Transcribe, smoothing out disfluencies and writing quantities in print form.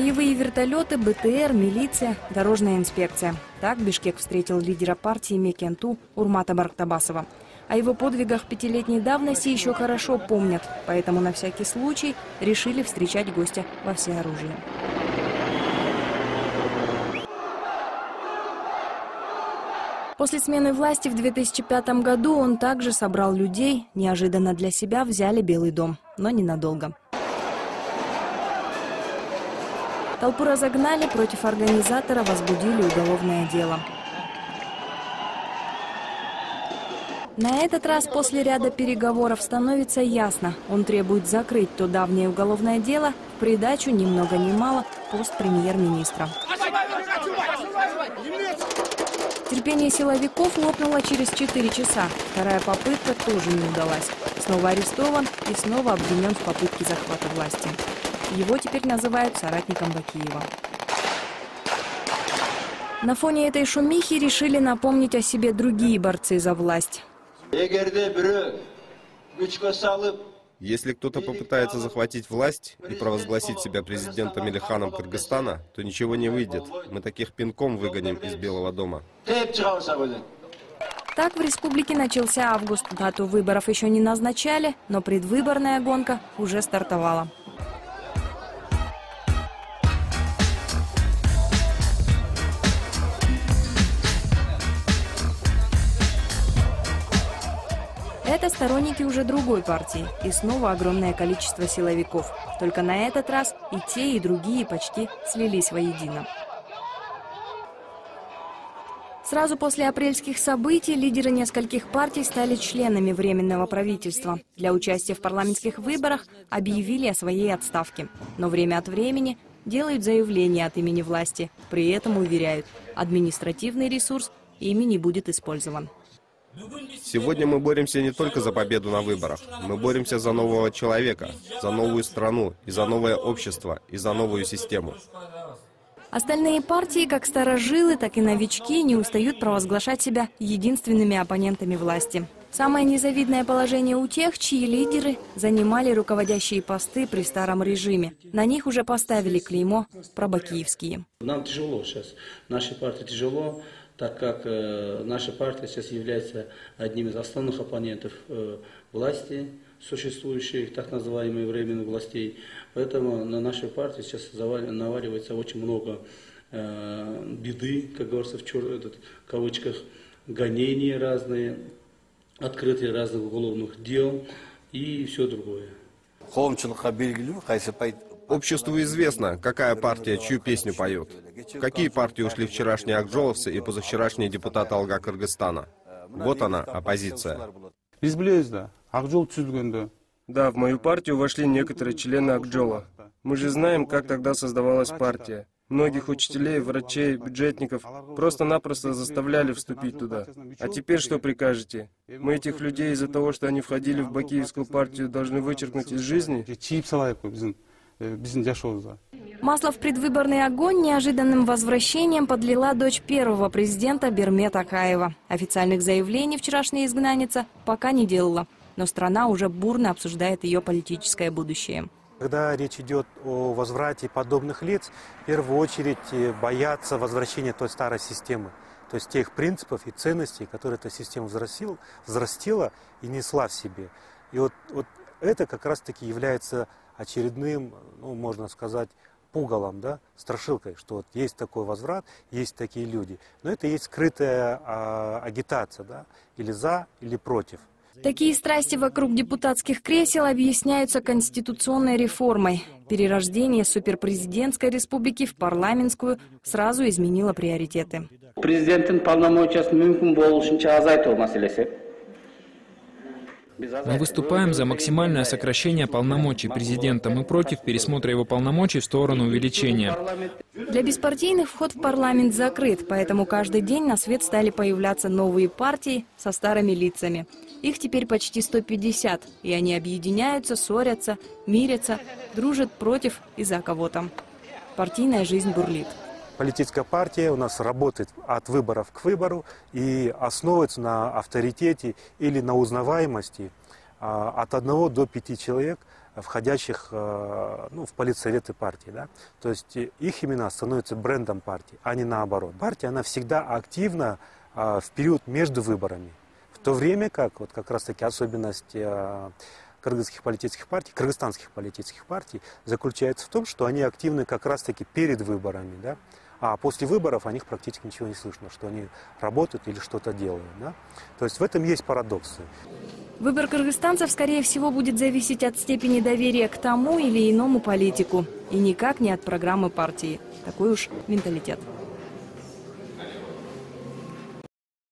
Боевые вертолеты, БТР, милиция, дорожная инспекция. Так Бишкек встретил лидера партии Мекенту Урмата Барктабасова. О его подвигах пятилетней давности еще хорошо помнят, поэтому на всякий случай решили встречать гостя во всеоружии. После смены власти в 2005 году он также собрал людей. Неожиданно для себя взяли Белый дом, но ненадолго. Толпу разогнали, против организатора возбудили уголовное дело. На этот раз после ряда переговоров становится ясно, он требует закрыть то давнее уголовное дело, в придачу ни много ни мало пост премьер-министра. Терпение силовиков лопнуло через 4 часа. Вторая попытка тоже не удалась. Снова арестован и снова обвинен в попытке захвата власти. Его теперь называют соратником Бакиева. На фоне этой шумихи решили напомнить о себе другие борцы за власть. Если кто-то попытается захватить власть и провозгласить себя президентом или ханом Кыргызстана, то ничего не выйдет. Мы таких пинком выгоним из Белого дома. Так в республике начался август. Дату выборов еще не назначали, но предвыборная гонка уже стартовала. Это сторонники уже другой партии. И снова огромное количество силовиков. Только на этот раз и те, и другие почти слились воедино. Сразу после апрельских событий лидеры нескольких партий стали членами Временного правительства. Для участия в парламентских выборах объявили о своей отставке. Но время от времени делают заявления от имени власти. При этом уверяют, административный ресурс ими не будет использован. Сегодня мы боремся не только за победу на выборах. Мы боремся за нового человека, за новую страну, и за новое общество, и за новую систему. Остальные партии, как старожилы, так и новички, не устают провозглашать себя единственными оппонентами власти. Самое незавидное положение у тех, чьи лидеры занимали руководящие посты при старом режиме. На них уже поставили клеймо «пробакиевские». Нам тяжело сейчас. Нашей партии тяжело, так как наша партия сейчас является одним из основных оппонентов власти, существующих так называемых временных властей. Поэтому на нашей партии сейчас наваливается очень много беды, как говорится в кавычках, гонения разные, открытие разных уголовных дел и все другое. Обществу известно, какая партия чью песню поет. В какие партии ушли вчерашние акджоловцы и позавчерашние депутаты Алга Кыргызстана. Вот она, оппозиция. Да, в мою партию вошли некоторые члены Акджола. Мы же знаем, как тогда создавалась партия. Многих учителей, врачей, бюджетников просто-напросто заставляли вступить туда. А теперь что прикажете? Мы этих людей из-за того, что они входили в Бакиевскую партию, должны вычеркнуть из жизни? Масло в предвыборный огонь неожиданным возвращением подлила дочь первого президента Бермет Акаева. Официальных заявлений вчерашняя изгнанница пока не делала, но страна уже бурно обсуждает ее политическое будущее. Когда речь идет о возврате подобных лиц, в первую очередь боятся возвращения той старой системы, то есть тех принципов и ценностей, которые эта система взрастила и несла в себе. И вот это как раз-таки является очередным, можно сказать, пугалом, да, страшилкой, что вот есть такой возврат, есть такие люди. Но это есть скрытая агитация, да, или за, или против. Такие страсти вокруг депутатских кресел объясняются конституционной реформой. Перерождение суперпрезидентской республики в парламентскую сразу изменило приоритеты. Президенттин полномочиясын мүмкүн болушунча азайтуу маселеси. Мы выступаем за максимальное сокращение полномочий президента. Мы против пересмотра его полномочий в сторону увеличения. Для беспартийных вход в парламент закрыт, поэтому каждый день на свет стали появляться новые партии со старыми лицами. Их теперь почти 150, и они объединяются, ссорятся, мирятся, дружат против и за кого-то. Партийная жизнь бурлит. Политическая партия у нас работает от выборов к выбору и основывается на авторитете или на узнаваемости от 1 до 5 человек, входящих в политсоветы партии. Да? То есть их имена становятся брендом партии, а не наоборот. Партия, она всегда активна в период между выборами. В то время как, вот как раз таки особенность кыргызских кыргызстанских политических партий заключается в том, что они активны как раз таки перед выборами. Да? А после выборов о них практически ничего не слышно, что они работают или что-то делают. Да? То есть в этом есть парадоксы. Выбор кыргызстанцев, скорее всего, будет зависеть от степени доверия к тому или иному политику. И никак не от программы партии. Такой уж менталитет.